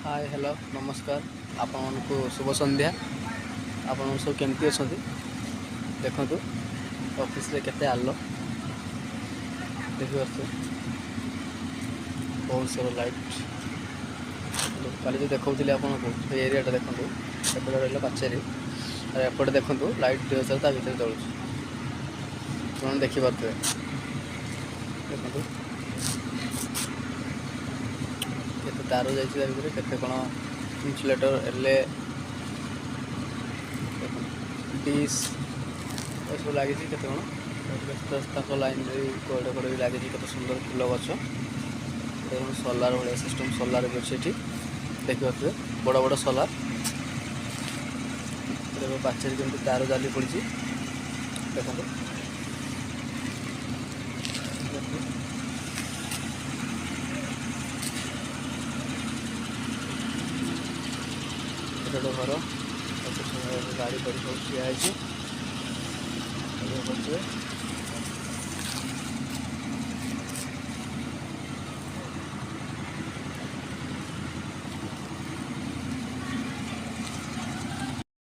Hi hello नमस्कार आपण को शुभ संध्या। आपण सब केमती अच्छा देखु ऑफिस रे केते आलो देखि पार्थे बहुत सारा लाइट काली जो देखा आपको एरियाटा देखो एपटे रहा पाचेरी एपटे देखो लाइट ता भर चलुँ तुम देखिपे देखो केते तार जाइए केते कौन इन्सुलेटर एल डिश सब लगी के कौन लाइन कड़े कड़े भी लगी के सुंदर फूल गछ सोलार भाया सिस्टम सोलार भी अच्छे देखिए बड़ बड़ सोलार देखो पाचेरी जमी तार जाली पड़ी देखो घर गाड़ी पर सब ठिया है।